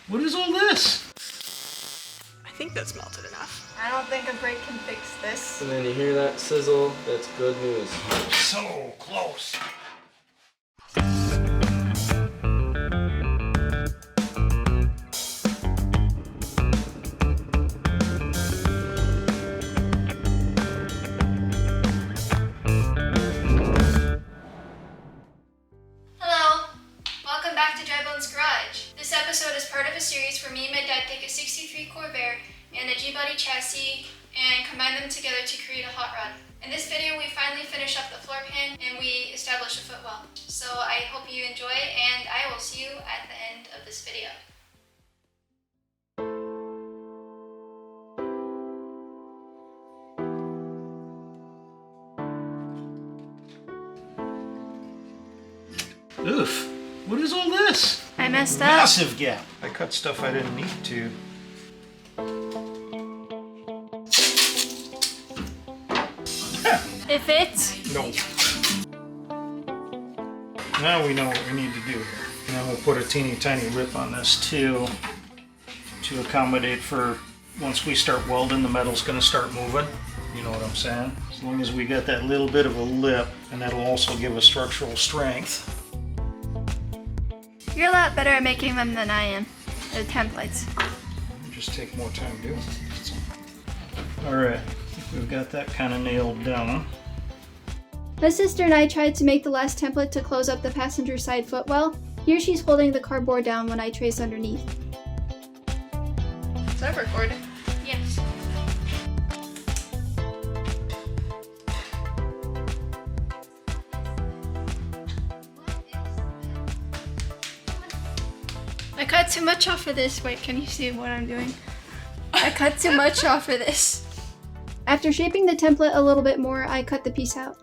What is all this? I think that's melted enough. I don't think a brake can fix this. And then you hear that sizzle, that's good news. So close. Hello, welcome back to drybonesgarage. This episode is part of a series where me and my dad take a 63 Corvair and a G-body chassis and combine them together to create a hot rod. In this video, we finally finish up the floor pan and we establish a footwell. So I hope you enjoy and I will see you at the end of this video. Oof. What is all this? I messed up. Massive gap. I cut stuff I didn't need to. It fits. No. Now we know what we need to do. Now we'll put a teeny tiny rip on this too to accommodate for once we start welding, the metal's going to start moving. You know what I'm saying? As long as we got that little bit of a lip, and that'll also give us structural strength. You're a lot better at making them than I am. The templates. Just take more time doing it. Alright, we've got that kind of nailed down. My sister and I tried to make the last template to close up the passenger side footwell. Here she's holding the cardboard down when I trace underneath. Is that recording? Yes. I cut too much off of this. Wait, can you see what I'm doing? I cut too much off of this. After shaping the template a little bit more, I cut the piece out.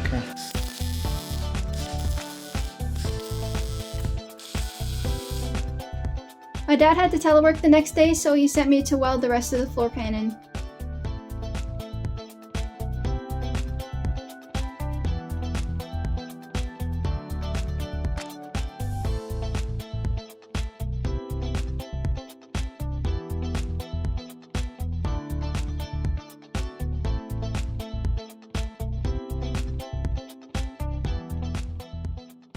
Okay. My dad had to telework the next day, so he sent me to weld the rest of the floor pan in.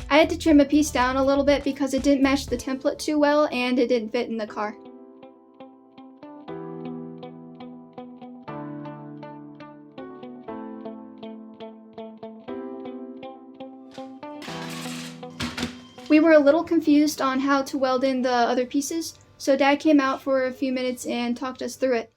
I had to trim a piece down a little bit because it didn't match the template too well and it didn't fit in the car. We were a little confused on how to weld in the other pieces, so Dad came out for a few minutes and talked us through it.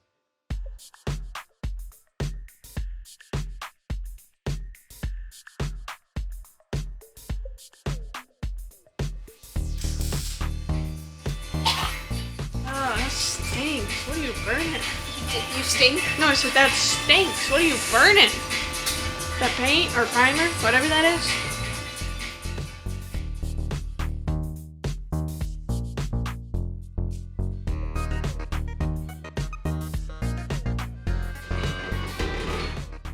Stinks. What are you burning? You stink? No, I said that stinks. What are you burning? That paint or primer? Whatever that is?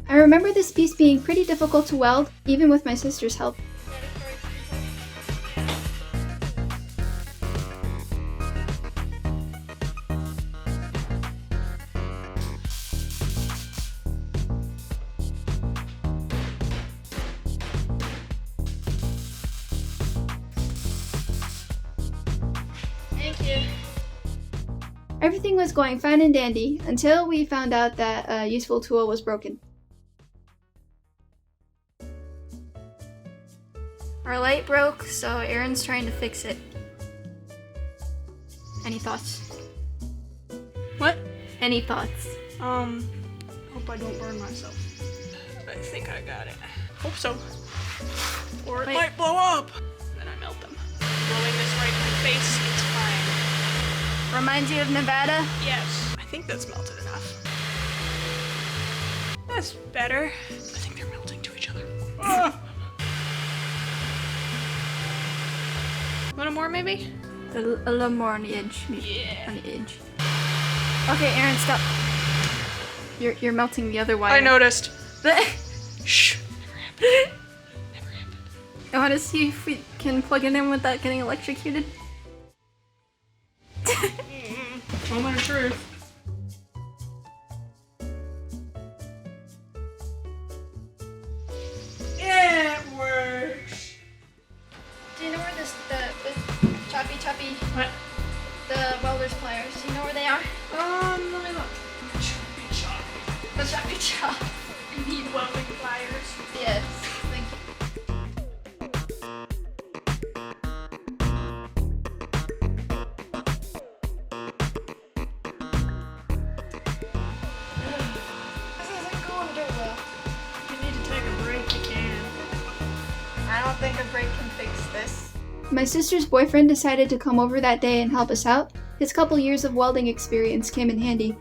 I remember this piece being pretty difficult to weld, even with my sister's help. Everything was going fine and dandy until we found out that a useful tool was broken. Our light broke, so Aaron's trying to fix it. Any thoughts? What? Any thoughts? Hope I don't burn myself. I think I got it. Hope so. Or it might blow up. Then I melt them. Blowing this right in my face, it's fine. Reminds you of Nevada? Yes. I think that's melted enough. That's better. I think they're melting to each other. Ah. A little more, maybe? A little more on the edge. Yeah. On the edge. Okay, Aaron, stop. You're melting the other wire. I noticed. Shh. Never happened. I want to see if we can plug it in without getting electrocuted. Moment of truth. It works. Do you know where the choppy, What? the welder's pliers, do you know where they are? Let me look. The choppy chop. I need welding pliers. Yes, thank you. This isn't going very well. If you need to take a break, you can. I don't think a break can fix this. My sister's boyfriend decided to come over that day and help us out. His couple years of welding experience came in handy.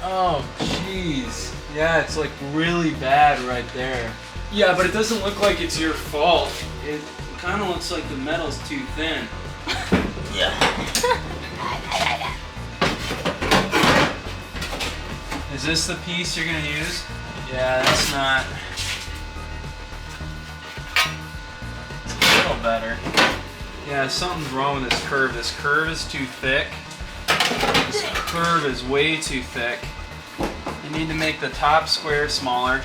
Oh, jeez. Yeah, it's like really bad right there. Yeah, but it doesn't look like it's your fault. It kind of looks like the metal's too thin. Is this the piece you're gonna use? Yeah, that's not. It's a little better. Yeah, something's wrong with this curve. This curve is too thick. This curve is way too thick. You need to make the top square smaller.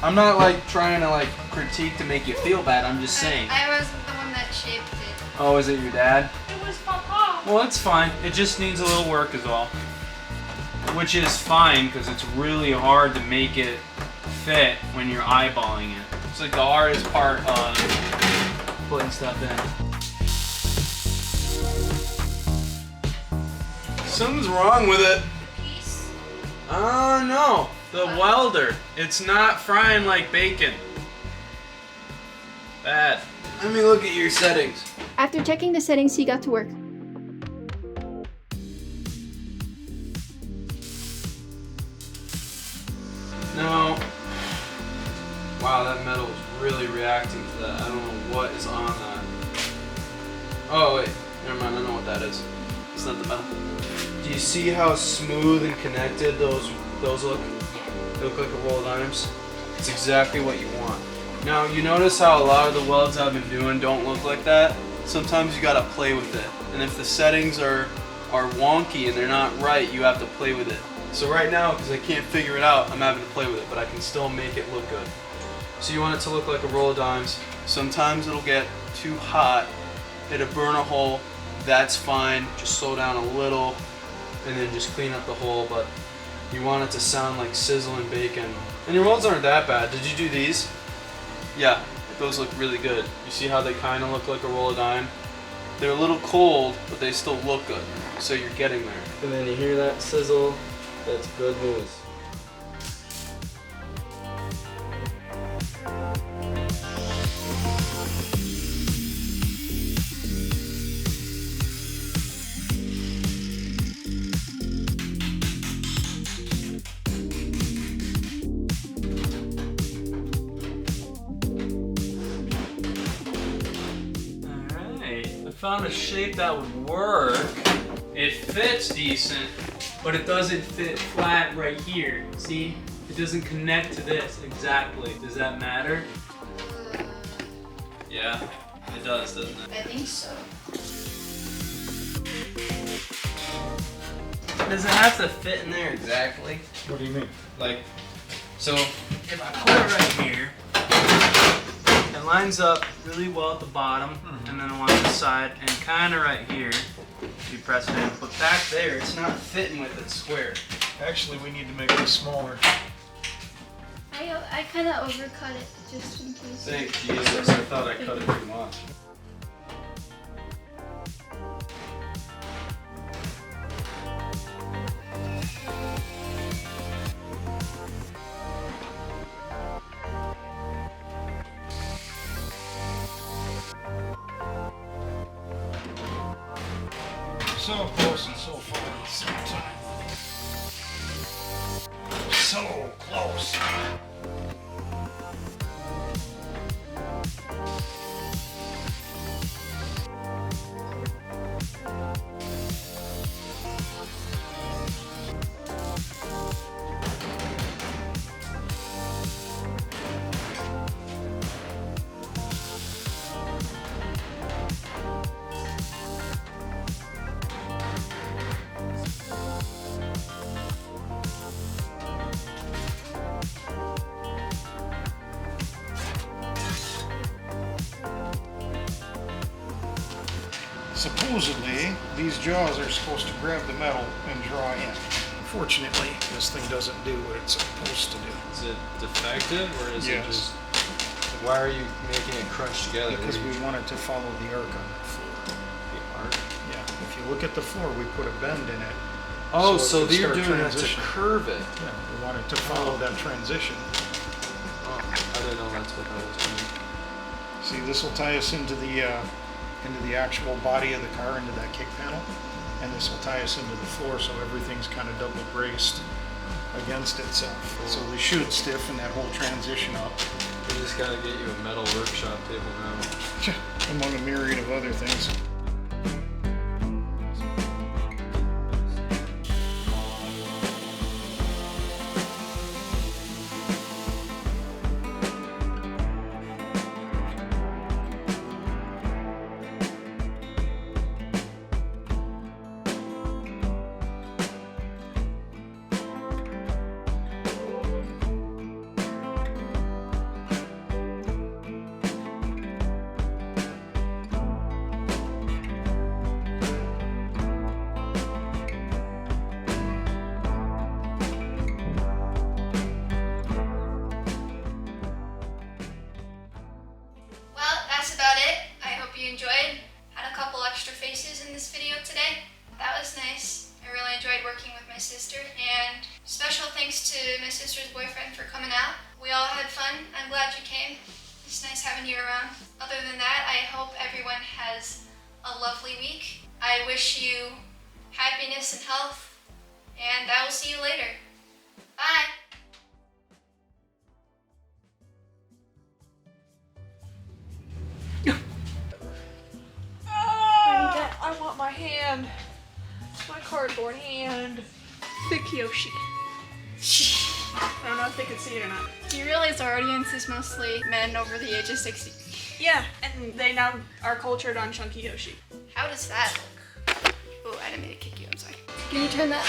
I'm not like trying to like critique to make you feel bad. I'm just saying. I was the one that shaped it. Oh, is it your dad? It was Papa. Well, it's fine. It just needs a little work is all. Which is fine because it's really hard to make it fit when you're eyeballing it. It's like the hardest part of putting stuff in. Something's wrong with it. Piece. Oh no, the welder. It's not frying like bacon. Bad. Let me look at your settings. After checking the settings, he got to work. No. Wow, that metal is really reacting to that. I don't know what is on that. Oh wait, never mind, I know what that is. It's not the metal. Do you see how smooth and connected those look? They look like a roll of dimes. It's exactly what you want. Now, you notice how a lot of the welds I've been doing don't look like that? Sometimes you gotta play with it. And if the settings are wonky and they're not right, you have to play with it. So right now, because I can't figure it out, I'm having to play with it, but I can still make it look good. So you want it to look like a roll of dimes. Sometimes it'll get too hot, it'll burn a hole. That's fine, just slow down a little, and then just clean up the hole, but you want it to sound like sizzling bacon. And your welds aren't that bad. Did you do these? Yeah, those look really good. You see how they kind of look like a roll of dime? They're a little cold, but they still look good. So you're getting there. And then you hear that sizzle, that's good news. Found a shape that would work. It fits decent, but it doesn't fit flat right here. See? It doesn't connect to this exactly. Does that matter? Yeah, it does, doesn't it? I think so. Does it have to fit in there exactly? What do you mean? Like, so if I put it right here, it lines up really well at the bottom, and then along the side, and kind of right here, you press it in. But back there, it's not fitting with it square. Actually, we need to make this smaller. I kind of overcut it just in case. Thank Jesus, I thought I cut it too much. So close and so far at the same time. So close. Supposedly, these jaws are supposed to grab the metal and draw in. Unfortunately, this thing doesn't do what it's supposed to do. Is it defective or is Yes. it just... Why are you making it crunch together? Because we want it to follow the arc on the floor. The arc? Yeah, if you look at the floor, we put a bend in it. Oh, So so it can you're start doing that to transition. curve it. Yeah, we want it to follow that transition. Oh, I didn't know that's what that was doing. See, this will tie us into the actual body of the car, into that kick panel, and this will tie us into the floor, so everything's kind of double braced against itself. So we should stiffen that whole transition up, We just gotta get you a metal workshop table now. among a myriad of other things. Well, that's about it. I hope you enjoyed. Had a couple extra faces in this video today. That was nice. I really enjoyed working with my sister, and special thanks to my sister's boyfriend for coming out. We all had fun. I'm glad you came. It's nice having you around. Other than that, I hope everyone has a lovely week. I wish you happiness and health, and I will see you later. Bye! I want my hand. My cardboard hand. Thick Yoshi. I don't know if they can see it or not. Do you realize our audience is mostly men over the age of 60? Yeah, and they now are cultured on Chunky Yoshi. How does that look? Oh, I didn't mean to kick you, I'm sorry. Can you turn that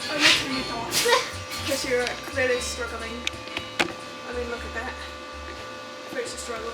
Oh, you turn it on. Because you're clearly struggling. I mean, look at that. There's a struggle.